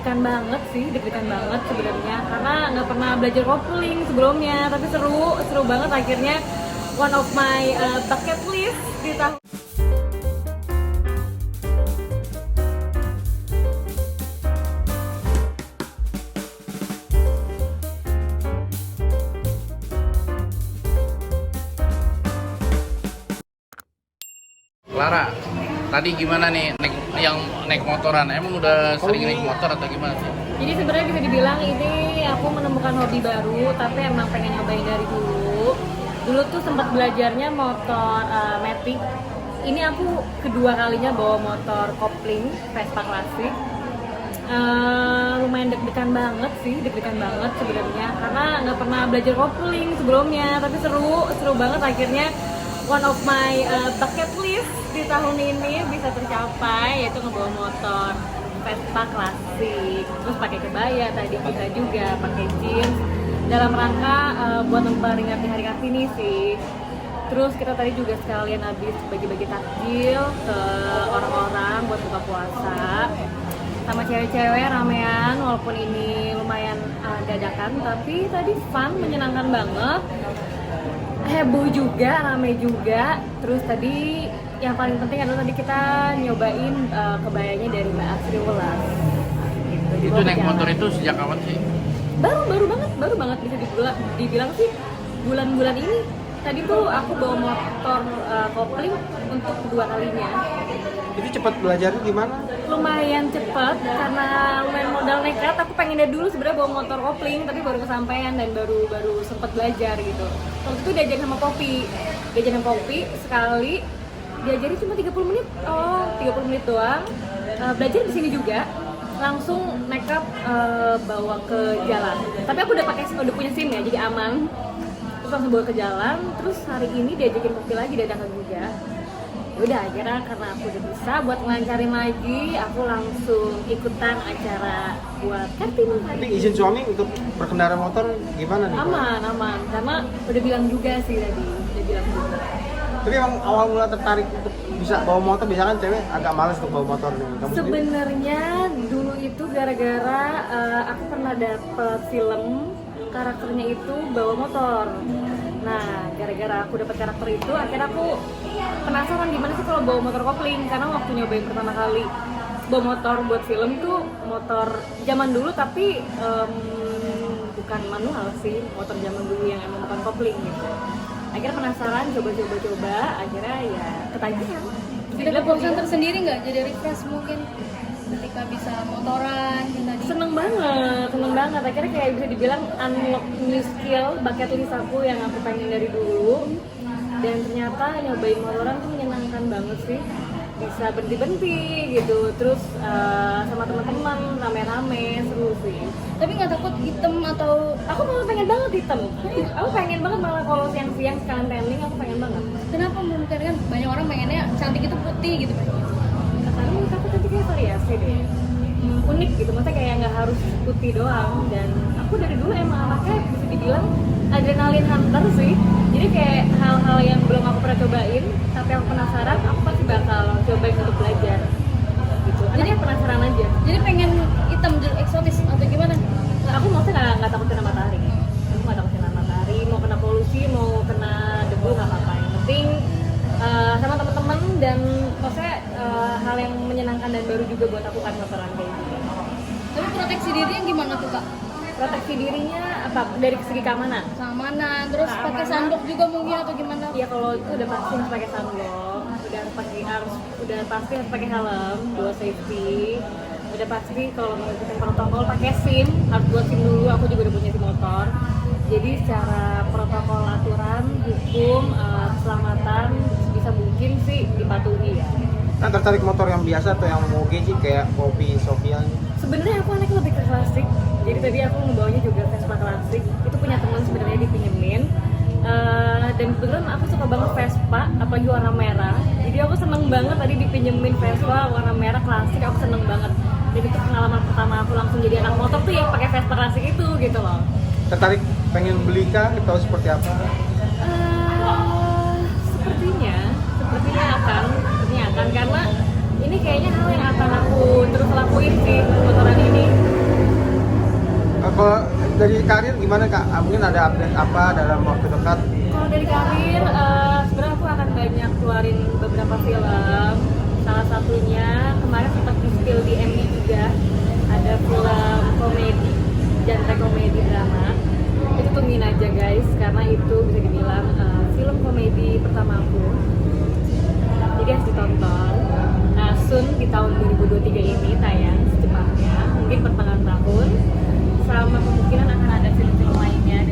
deg-degan banget sih, deg-degan banget sebenarnya karena nggak pernah belajar kopling sebelumnya, tapi seru banget akhirnya one of my bucket list di tahun. Clara, tadi gimana nih naik motoran? Emang udah sering naik motor atau gimana sih? Jadi sebenarnya bisa dibilang ini aku menemukan hobi baru, tapi emang pengen nyobain dari dulu. Dulu tuh sempat belajarnya motor matic. Ini aku kedua kalinya bawa motor kopling Vespa klasik. Lumayan deg-degan banget sih, deg-degan banget sebenarnya karena nggak pernah belajar kopling sebelumnya, tapi seru banget akhirnya one of my bucket list di tahun ini bisa tercapai, yaitu ngebawa motor Vespa klasik, terus pakai kebaya tadi kita juga pakai jeans dalam rangka buat memperingati hari Kartini sih. Terus kita tadi juga sekalian habis bagi-bagi takjil ke orang-orang buat buka puasa sama cewek-cewek ramean, walaupun ini lumayan dadakan tapi tadi fun, menyenangkan banget, heboh juga, rame juga. Terus tadi yang paling penting adalah tadi kita nyobain kebayanya dari Mbak Asri Wulan gitu. Itu naik motor itu sejak kapan sih? Baru banget bisa dibilang sih bulan-bulan ini. Tadi tuh aku bawa motor kopling untuk kedua kalinya. Itu cepat belajarnya gimana? Lumayan cepet karena lumayan modal nekat. Aku pengen dari dulu sebenarnya bawa motor kopling, tapi baru kesampaian dan baru sempet belajar gitu. Waktu itu diajarin sama Poppy sekali, diajarin cuma 30 menit. 30 menit doang. Belajar di sini juga, langsung nekat bawa ke jalan. Tapi aku udah punya SIM ya, jadi aman. Terus langsung bawa ke jalan. Terus hari ini diajakin Poppy lagi, dadakan juga. Udah akhirnya karena aku udah bisa buat ngelancarin lagi, aku langsung ikutan acara buat Kartini. Tapi izin suami untuk berkendara motor gimana nih? Aman, karena udah bilang juga sih tadi, udah bilang juga. Tapi emang awal mula tertarik untuk bisa bawa motor, biasanya kan cewek agak malas untuk bawa motor nih. Kamu sendiri? Sebenarnya dulu itu gara-gara aku pernah dapet film karakternya itu bawa motor. Nah, gara-gara aku dapet karakter itu, akhirnya aku penasaran gimana sih kalau bawa motor kopling. Karena waktu nyobain pertama kali bawa motor buat film tuh motor zaman dulu tapi bukan manual sih, motor zaman dulu yang emang bukan kopling gitu. Akhirnya penasaran, coba, akhirnya ya ketagihan. Ada kepuasan tersendiri nggak jadi refresh mungkin ketika bisa motoran tadi? Seneng banget. Akhirnya kayak bisa dibilang unlock new skill, bucket list aku yang aku pengen dari dulu. Dan ternyata nyobain motoran tuh menyenangkan banget sih. Bisa berhenti gitu, terus sama teman-teman rame-rame, seru sih. Tapi nggak takut hitam atau Aku malah pengen banget hitam. Aku pengen banget malah kalau siang-siang sekalian tanning, aku pengen banget. kenapa? Mungkin kan banyak orang pengennya cantik itu putih gitu. Karena menurut aku tadi kayak variasi deh, unik gitu, maksudnya kayak nggak harus putih doang. Dan aku dari dulu emang anaknya bisa dibilang adrenalin hunter sih. Jadi kayak hal-hal yang belum aku pernah cobain, tapi aku penasaran, aku pasti bakal cobain untuk belajar gitu. Jadi penasaran aja. Jadi pengen hitam eksotis atau gimana? Aku maksudnya nggak takut kena matahari. Aku nggak takut kena matahari, mau kena polusi, mau kena debu nggak apa-apa. Yang penting sama teman-teman dan maksudnya hal yang menyenangkan dan baru juga buat aku kan motoran kayak gitu. Tapi proteksi dirinya gimana tuh Kak? Proteksi dirinya apa dari segi keamanan? Keamanan, terus pakai Keamanan. sandok juga mungkin atau gimana? Iya, kalau itu udah pasti harus pakai sunblock, udah pasti harus pakai helm, dua safety. Udah pasti kalau mau ikutin protokol pakai SIM, harus buat SIM dulu. Aku juga udah punya SIM motor. Jadi secara protokol aturan, hukum, keselamatan bisa mungkin sih dipatuhi ya. Kan tertarik motor yang biasa atau yang moge sih kayak Poppy, Sofia? Sebenarnya aku anaknya lebih ke klasik. Jadi tadi aku ngebawanya juga Vespa klasik. Itu punya teman sebenarnya dipinjemin. Dan kebetulan aku suka banget Vespa, apalagi warna merah. Jadi aku seneng banget tadi dipinjemin Vespa warna merah klasik. Aku seneng banget. Jadi itu pengalaman pertama aku langsung jadi anak motor tuh yang pakai Vespa klasik itu gitu loh. Tertarik pengen beli kah atau seperti apa? Sepertinya akan karena ini kayaknya hal yang akan aku terus lakuin sih motoran ini. Kalau dari karir gimana Kak? Mungkin ada update apa dalam waktu dekat? Kalau dari karir, sebenarnya aku akan banyak keluarin beberapa film. Salah satunya kemarin sempat di-spill di MD juga, ada film komedi, genre komedi drama. Itu tungguin aja guys, karena itu bisa dibilang film komedi pertamaku. Jadi harus ditonton. Nah, soon di tahun 2023 ini tayang secepatnya, mungkin pertengahan tahun. Sama kemungkinan akan ada film-film lainnya.